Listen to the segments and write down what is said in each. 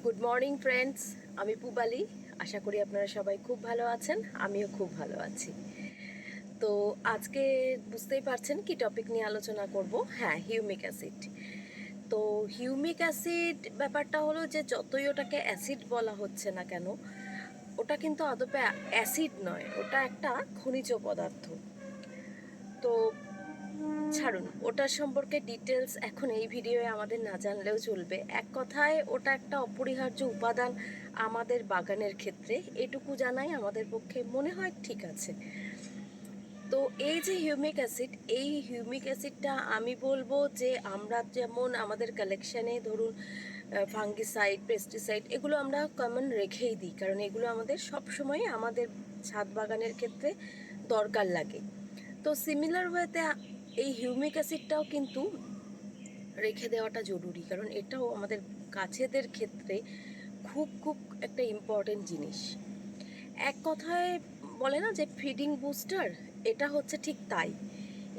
Good morning friends, আমি পুবালি। আশা করি আপনারা সবাই খুব ভালো আছেন, আমিও খুব ভালো আছি। তো আজকে বুঝতেই পারছেন কি টপিক নিয়ে আলোচনা করব। হ্যাঁ, হিউমিক অ্যাসিড। তো হিউমিক অ্যাসিড ব্যাপারটা হলো যে যতই ওটাকে অ্যাসিড বলা হচ্ছে না কেন, ওটা কিন্তু আদপে অ্যাসিড নয়, ওটা একটা খনিজ পদার্থ। তো ছাড়ুন, ওটার সম্পর্কে ডিটেলস এখন এই ভিডিওয়ে আমাদের না জানলেও চলবে। এক কথায় ওটা একটা অপরিহার্য উপাদান আমাদের বাগানের ক্ষেত্রে, এটুকু জানাই আমাদের পক্ষে মনে হয় ঠিক আছে। তো এই যে হিউমিক অ্যাসিড, এই হিউমিক অ্যাসিডটা আমি বলবো যে আমরা যেমন আমাদের কালেকশানে ধরুন ফাঙ্গিসাইড, পেস্টিসাইড এগুলো আমরা কমন রেখেই দিই, কারণ এগুলো আমাদের সবসময় আমাদের ছাদ বাগানের ক্ষেত্রে দরকার লাগে। তো সিমিলার ওয়েতে এই হিউমিক অ্যাসিডটাও কিন্তু রেখে দেওয়াটা জরুরি, কারণ এটাও আমাদের গাছেদের ক্ষেত্রে খুব খুব একটা ইম্পর্টেন্ট জিনিস। এক কথায় বলে না যে ফিডিং বুস্টার, এটা হচ্ছে ঠিক তাই।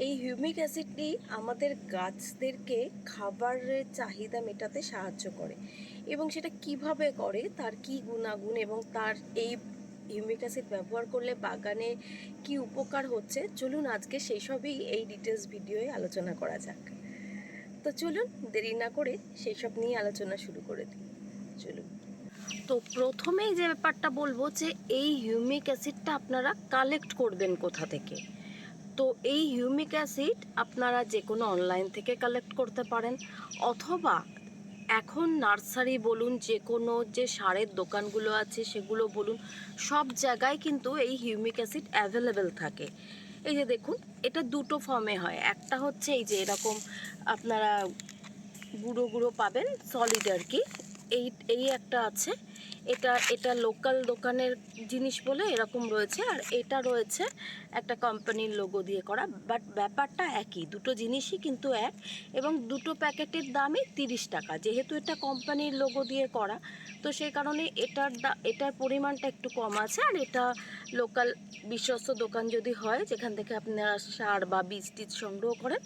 এই হিউমিক অ্যাসিডটি আমাদের গাছদেরকে খাবারের চাহিদা মেটাতে সাহায্য করে, এবং সেটা কিভাবে করে, তার কি গুণাগুণ এবং তার এই হিউমিক অ্যাসিড ব্যবহার করলে বাগানে কি উপকার হচ্ছে, চলুন আজকে সেই সবই এই ডিটেলস ভিডিওয়ে আলোচনা করা যাক। তো চলুন দেরি না করে সেই সব নিয়ে আলোচনা শুরু করে দিই। চলুন। তো প্রথমেই যে ব্যাপারটা বলবো যে এই হিউমিক অ্যাসিডটা আপনারা কালেক্ট করবেন কোথা থেকে। তো এই হিউমিক অ্যাসিড আপনারা যে কোনো অনলাইন থেকে কালেক্ট করতে পারেন, অথবা এখন নার্সারি বলুন, যে কোনো যে সারের দোকানগুলো আছে সেগুলো বলুন, সব জায়গায় কিন্তু এই হিউমিক অ্যাসিড অ্যাভেলেবেল থাকে। এই যে দেখুন, এটা দুটো ফর্মে হয়। একটা হচ্ছে এই যে এরকম আপনারা গুঁড়ো গুঁড়ো পাবেন, সলিড আর কি। এই এই একটা আছে, এটা এটা লোকাল দোকানের জিনিস বলে এরকম রয়েছে, আর এটা রয়েছে একটা কোম্পানির লোগো দিয়ে করা। বাট ব্যাপারটা একই, দুটো জিনিসই কিন্তু এক, এবং দুটো প্যাকেটের দামই 30 টাকা। যেহেতু এটা কোম্পানির লোগো দিয়ে করা, তো সেই কারণে এটার পরিমাণটা একটু কম আছে। আর এটা লোকাল বিশ্বস্ত দোকান যদি হয়, যেখান থেকে আপনারা সার বা বীজ টিজ সংগ্রহ করেন,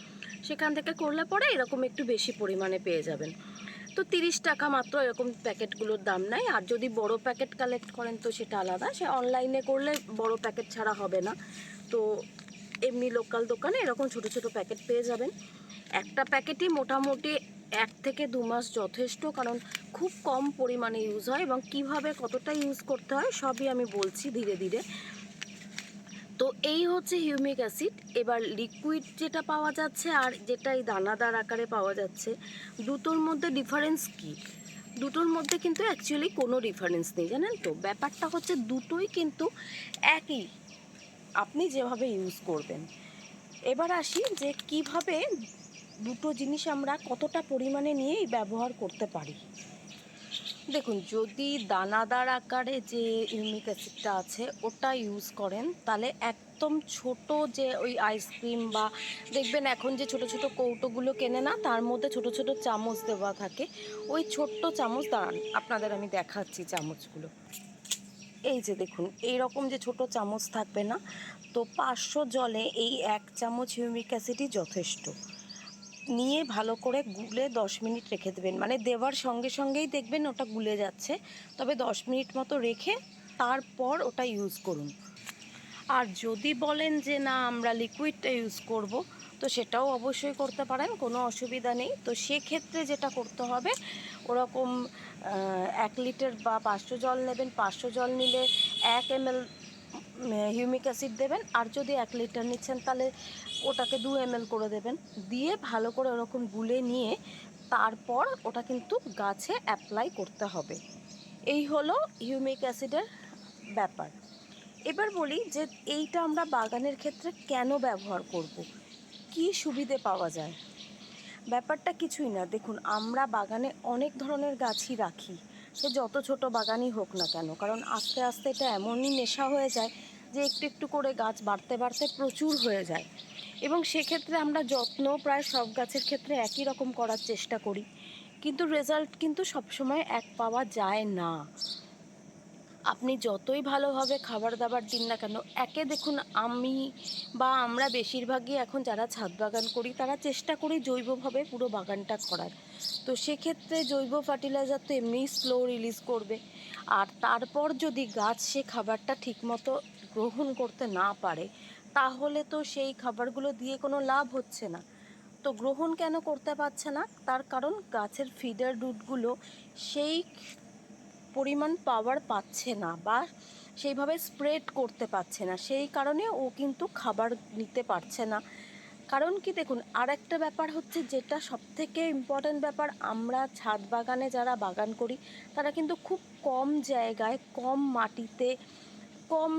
সেখান থেকে করলে পরে এরকম একটু বেশি পরিমাণে পেয়ে যাবেন। তো 30 টাকা মাত্র এরকম প্যাকেটগুলোর দাম নেয়। আর যদি বড় প্যাকেট কালেক্ট করেন তো সেটা আলাদা, সে অনলাইনে করলে বড় প্যাকেট ছাড়া হবে না। তো এমনি লোকাল দোকানে এরকম ছোট ছোট প্যাকেট পেয়ে যাবেন। একটা প্যাকেটই মোটামুটি 1 থেকে 2 মাস যথেষ্ট, কারণ খুব কম পরিমাণে ইউজ হয়, এবং কিভাবে কতটা ইউজ করতে হয় সবই আমি বলছি ধীরে ধীরে। তো এই হচ্ছে হিউমিক অ্যাসিড। এবার লিকুইড যেটা পাওয়া যাচ্ছে আর যেটা এই দানাদার আকারে পাওয়া যাচ্ছে, দুটোর মধ্যে ডিফারেন্স কি? দুটোর মধ্যে কিন্তু অ্যাকচুয়ালি কোনো ডিফারেন্স নেই, জানেন তো। ব্যাপারটা হচ্ছে দুটোই কিন্তু একই, আপনি যেভাবে ইউজ করবেন। এবার আসি যে কিভাবে দুটো জিনিস আমরা কতটা পরিমাণে নিয়েই ব্যবহার করতে পারি। দেখুন, যদি দানাদার আকারে যে ইউমিক অ্যাসিডটা আছে ওটা ইউজ করেন, তাহলে একদম ছোট যে ওই আইসক্রিম বা দেখবেন এখন যে ছোট ছোট কৌটোগুলো কেনে না, তার মধ্যে ছোট ছোট চামচ দেওয়া থাকে। ওই ছোট্ট চামচ, দাঁড়ান আপনাদের আমি দেখাচ্ছি চামচগুলো। এই যে দেখুন, এই রকম যে ছোট চামচ থাকবে না, তো 500 জলে এই 1 চামচ হিউমিক অ্যাসিডই যথেষ্ট। নিয়ে ভালো করে গুলে 10 মিনিট রেখে দেবেন, মানে দেওয়ার সঙ্গে সঙ্গেই দেখবেন ওটা গুলে যাচ্ছে, তবে 10 মিনিট মতো রেখে তারপর ওটা ইউজ করুন। আর যদি বলেন যে না আমরা লিকুইডটা ইউজ করব, তো সেটাও অবশ্যই করতে পারেন, কোনো অসুবিধা নেই। তো সেক্ষেত্রে যেটা করতে হবে, ওরকম 1 লিটার বা 500 জল নেবেন। 500 জল নিলে 1 ml হিউমিক অ্যাসিড দেবেন, আর যদি 1 লিটার নিচ্ছেন তাহলে ওটাকে 2 ml করে দেবেন। দিয়ে ভালো করে ওরকম গুলে নিয়ে তারপর ওটা কিন্তু গাছে অ্যাপ্লাই করতে হবে। এই হলো হিউমিক অ্যাসিডের ব্যাপার। এবার বলি যে এইটা আমরা বাগানের ক্ষেত্রে কেন ব্যবহার করব, কি সুবিধে পাওয়া যায়। ব্যাপারটা কিছুই না, দেখুন আমরা বাগানে অনেক ধরনের গাছই রাখি, সে যত ছোট বাগানই হোক না কেন, কারণ আস্তে আস্তে এটা এমনই নেশা হয়ে যায় যে একটু একটু করে গাছ বাড়তে বাড়তে প্রচুর হয়ে যায়, এবং সেক্ষেত্রে আমরা যত্ন প্রায় সব গাছের ক্ষেত্রে একই রকম করার চেষ্টা করি, কিন্তু রেজাল্ট কিন্তু সবসময় এক পাওয়া যায় না। আপনি যতই ভালোভাবে খাবার দাবার দিন না কেন, একে দেখুন আমি বা আমরা বেশিরভাগই এখন যারা ছাদ বাগান করি তারা চেষ্টা করি জৈবভাবে পুরো বাগানটা করার। তো সেক্ষেত্রে জৈব ফার্টিলাইজার তো এমনিই স্লো রিলিজ করবে, আর তারপর যদি গাছ সে খাবারটা ঠিকমতো গ্রহণ করতে না পারে, তাহলে তো সেই খাবারগুলো দিয়ে কোনো লাভ হচ্ছে না। তো গ্রহণ কেন করতে পারছে না? তার কারণ গাছের ফিডার রুটগুলো সেই পরিমাণ পাওয়ার পাচ্ছে না বা সেইভাবে স্প্রেড করতে পারছে না, সেই কারণে ও কিন্তু খাবার নিতে পারছে না। কারণ কি দেখুন, আর একটা ব্যাপার হচ্ছে যেটা সবথেকে ইম্পর্ট্যান্ট ব্যাপার, আমরা ছাদ বাগানে যারা বাগান করি তারা কিন্তু খুব কম জায়গায়, কম মাটিতে, কম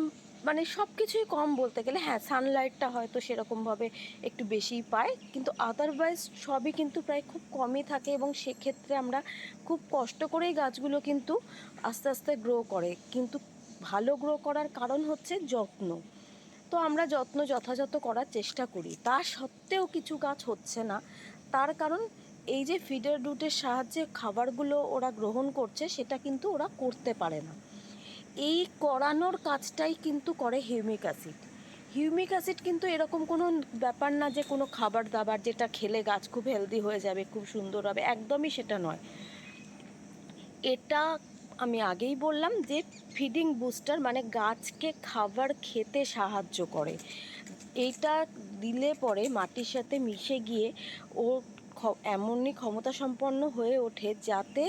মানে সব কিছুই কম বলতে গেলে, হ্যাঁ সানলাইটটা হয়তো সেরকমভাবে একটু বেশিই পায়, কিন্তু আদারওয়াইজ সবই কিন্তু প্রায় খুব কমই থাকে, এবং সেক্ষেত্রে আমরা খুব কষ্ট করেই গাছগুলো কিন্তু আস্তে আস্তে গ্রো করে। কিন্তু ভালো গ্রো করার কারণ হচ্ছে যত্ন। তো আমরা যত্ন যথাযথ করার চেষ্টা করি, তা সত্ত্বেও কিছু গাছ হচ্ছে না। তার কারণ এই যে ফিডার রুটের সাহায্যে খাবারগুলো ওরা গ্রহণ করছে, সেটা কিন্তু ওরা করতে পারে না। এই করানোর কাজটাই কিন্তু করে হিউমিক অ্যাসিড। হিউমিক অ্যাসিড কিন্তু এরকম কোনো ব্যাপার না যে কোনো খাবার দাবার যেটা খেলে গাছ খুব হেলদি হয়ে যাবে, খুব সুন্দর হবে, একদমই সেটা নয়। এটা আমি আগেই বললাম যে ফিডিং বুস্টার, মানে গাছকে খাবার খেতে সাহায্য করে। এইটা দিলে পরে মাটির সাথে মিশে গিয়ে ও এমনই ক্ষমতা সম্পন্ন হয়ে ওঠে যাতে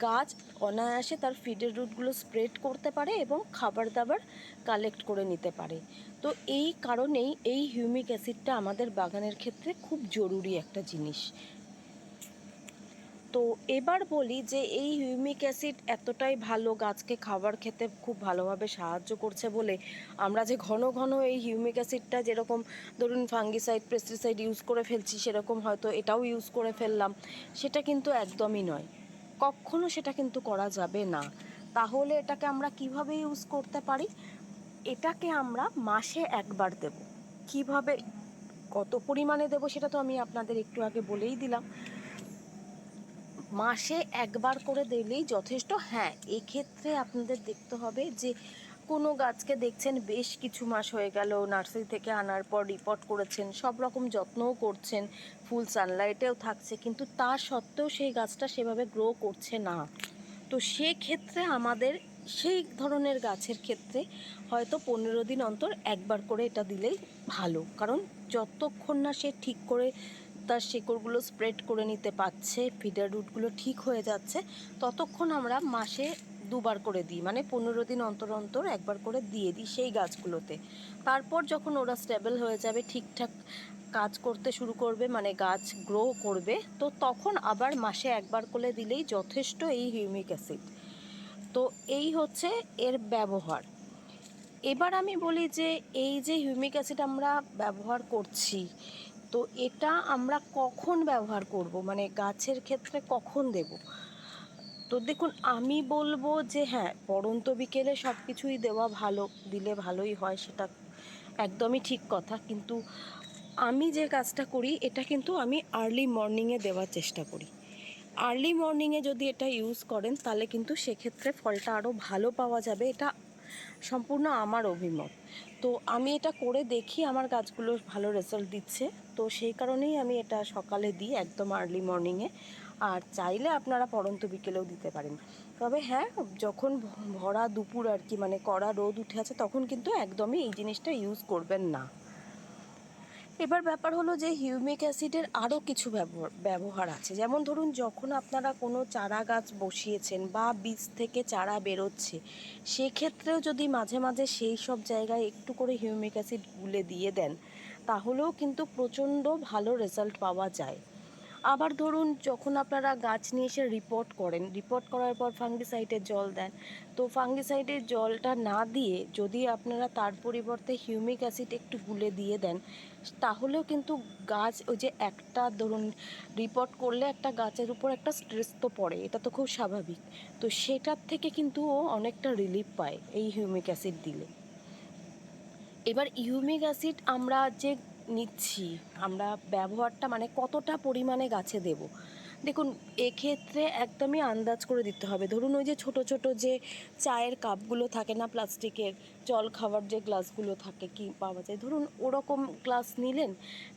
গাছ অনায়াসে তার ফিডের রুটগুলো স্প্রেড করতে পারে এবং খাবার দাবার কালেক্ট করে নিতে পারে। তো এই কারণেই এই হিউমিক অ্যাসিডটা আমাদের বাগানের ক্ষেত্রে খুব জরুরি একটা জিনিস। তো এবার বলি যে এই হিউমিক অ্যাসিড এতটাই ভালো, গাছকে খাবার খেতে খুব ভালোভাবে সাহায্য করছে বলে আমরা যে ঘন ঘন এই হিউমিক অ্যাসিডটা যেরকম ধরুন ফাঙ্গিসাইড পেস্টিসাইড ইউজ করে ফেলছি, সেরকম হয়তো এটাও ইউজ করে ফেললাম, সেটা কিন্তু একদমই নয়। কখনো সেটা কিন্তু করা যাবে না। তাহলে এটাকে আমরা কিভাবে ইউজ করতে পারি? এটাকে আমরা মাসে একবার দেব। কিভাবে, কত পরিমাণে দেব সেটা তো আমি আপনাদের একটু আগে বলেই দিলাম। মাসে একবার করে দিলেই যথেষ্ট। হ্যাঁ, এক্ষেত্রে আপনাদের দেখতে হবে যে কোনো গাছকে দেখছেন বেশ কিছু মাস হয়ে গেল নার্সারি থেকে আনার পর রিপোর্ট করেছেন, সব রকম যত্নও করছেন, ফুল সানলাইটেও থাকছে, কিন্তু তা সত্ত্বেও সেই গাছটা সেভাবে গ্রো করছে না। তো সেক্ষেত্রে আমাদের সেই ধরনের গাছের ক্ষেত্রে হয়তো 15 দিন অন্তর একবার করে এটা দিলেই ভালো। কারণ যতক্ষণ না সে ঠিক করে তার শেকড়গুলো স্প্রেড করে নিতে পারছে, ফিডার রুটগুলো ঠিক হয়ে যাচ্ছে, ততক্ষণ আমরা মাসে দুবার করে দিই, মানে 15 দিন অন্তর অন্তর একবার করে দিয়ে দিই সেই গাছগুলোতে। তারপর যখন ওরা স্টেবল হয়ে যাবে, ঠিকঠাক কাজ করতে শুরু করবে, মানে গাছ গ্রো করবে, তো তখন আবার মাসে একবার করে দিলেই যথেষ্ট এই হিউমিক অ্যাসিড। তো এই হচ্ছে এর ব্যবহার। এবার আমি বলি যে এই যে হিউমিক অ্যাসিড আমরা ব্যবহার করছি, তো এটা আমরা কখন ব্যবহার করব, মানে গাছের ক্ষেত্রে কখন দেব? তো দেখুন, আমি বলবো যে হ্যাঁ, পড়ন্ত বিকেলে সব কিছুই দেওয়া ভালো, দিলে ভালোই হয়, সেটা একদমই ঠিক কথা। কিন্তু আমি যে কাজটা করি এটা কিন্তু আমি আর্লি মর্নিংয়ে দেওয়ার চেষ্টা করি। আর্লি মর্নিংয়ে যদি এটা ইউজ করেন তাহলে কিন্তু সেক্ষেত্রে ফলটা আরও ভালো পাওয়া যাবে, এটা সম্পূর্ণ আমার অভিমত। তো আমি এটা করে দেখি আমার গাছগুলো ভালো রেজাল্ট দিচ্ছে, তো সেই কারণেই আমি এটা সকালে দিই, একদম আর্লি মর্নিংয়ে। আর চাইলে আপনারা পড়ন্ত বিকেলেও দিতে পারেন। তবে হ্যাঁ, যখন ভরা দুপুর আর কি, মানে কড়া রোদ উঠে আছে, তখন কিন্তু একদমই এই জিনিসটা ইউজ করবেন না। এবার ব্যাপার হলো যে হিউমিক অ্যাসিডের আরও কিছু ব্যবহার আছে। যেমন ধরুন, যখন আপনারা কোনো চারা গাছ বসিয়েছেন বা বীজ থেকে চারা বেরোচ্ছে, সেক্ষেত্রেও যদি মাঝে মাঝে সেই সব জায়গায় একটু করে হিউমিক অ্যাসিড গুলে দিয়ে দেন, তাহলেও কিন্তু প্রচণ্ড ভালো রেজাল্ট পাওয়া যায়। আবার ধরুন, যখন আপনারা গাছ নিয়ে এসে রিপোর্ট করেন, রিপোর্ট করার পর ফাঙ্গিসাইডের জল দেন, তো ফাঙ্গিসাইডের জলটা না দিয়ে যদি আপনারা তার পরিবর্তে হিউমিক অ্যাসিড একটু গুলে দিয়ে দেন, তাহলেও কিন্তু গাছ, ওই যে একটা ধরুন রিপোর্ট করলে একটা গাছের উপর একটা স্ট্রেস তো পড়ে, এটা তো খুব স্বাভাবিক, তো সেটার থেকে কিন্তু ও অনেকটা রিলিফ পায় এই হিউমিক অ্যাসিড দিলে। এবার হিউমিক অ্যাসিড আমরা যে নিচ্ছি, আমরা ব্যবহারটা মানে কতটা পরিমাণে গাছে দেব, দেখুন, এক্ষেত্রে একদমই আন্দাজ করে দিতে হবে। ধরুন ওই যে ছোট ছোট যে চায়ের কাপগুলো থাকে না প্লাস্টিকের, জল খাওয়ার যে গ্লাসগুলো থাকে কি পাওয়া যায়, ধরুন ওরকম গ্লাস নিলেন,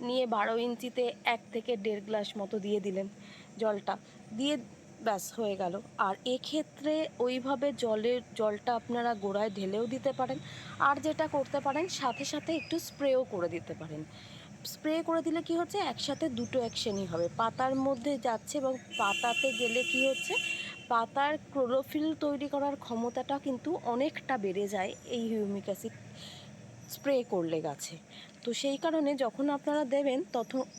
নিয়ে 12 ইঞ্চিতে 1 থেকে 1.5 গ্লাস মতো দিয়ে দিলেন জলটা, দিয়ে ব্যাস হয়ে গেল। আর এক্ষেত্রে ওইভাবে জলটা আপনারা গোড়ায় ঢেলেও দিতে পারেন, আর যেটা করতে পারেন সাথে সাথে একটু স্প্রেও করে দিতে পারেন। স্প্রে করে দিলে কি হচ্ছে, একসাথে দুটো অ্যাকশনই হবে, পাতার মধ্যে যাচ্ছে এবং পাতাতে গেলে কি হচ্ছে, পাতার ক্লোরোফিল তৈরি করার ক্ষমতাটা কিন্তু অনেকটা বেড়ে যায় এই হিউমিক অ্যাসিড স্প্রে করলে গাছে। তো সেই কারণে যখন আপনারা দেবেন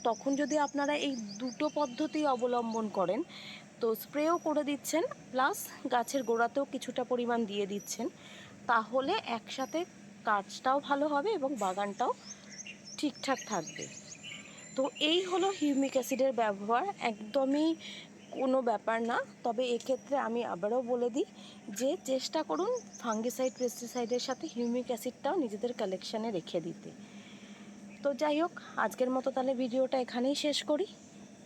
তখন যদি আপনারা এই দুটো পদ্ধতি অবলম্বন করেন, তো স্প্রেও করে দিচ্ছেন প্লাস গাছের গোড়াতেও কিছুটা পরিমাণ দিয়ে দিচ্ছেন, তাহলে একসাথে কাজটাও ভালো হবে এবং বাগানটাও ঠিকঠাক থাকবে। তো এই হলো হিউমিক অ্যাসিডের ব্যবহার, একদমই কোনো ব্যাপার না। তবে এক্ষেত্রে আমি আবারও বলে দিই যে চেষ্টা করুন ফাঙ্গিসাইড পেস্টিসাইডের সাথে হিউমিক অ্যাসিডটাও নিজেদের কালেকশানে রেখে দিতে। তো যাই হোক, আজকের মতো তাহলে ভিডিওটা এখানেই শেষ করি।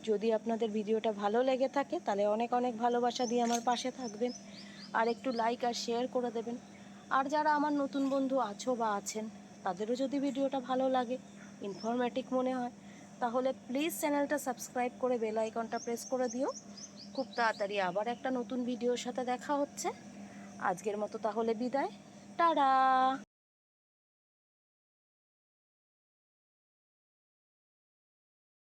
যদি আপনাদের ভিডিওটা ভালো লেগে থাকে তাহলে অনেক অনেক ভালোবাসা দিয়ে আমার পাশে থাকবেন, আর একটু লাইক আর শেয়ার করে দেবেন। আর যারা আমার নতুন বন্ধু আছো বা আছেন, তাদেরও যদি ভিডিওটা ভালো লাগে, ইনফরমেটিভ মনে হয়, তাহলে প্লিজ চ্যানেলটা সাবস্ক্রাইব করে বেল আইকনটা প্রেস করে দিও। খুব তাড়াতাড়ি আবার একটা নতুন ভিডিওর সাথে দেখা হচ্ছে। আজকের মতো তাহলে বিদায়, টাটা।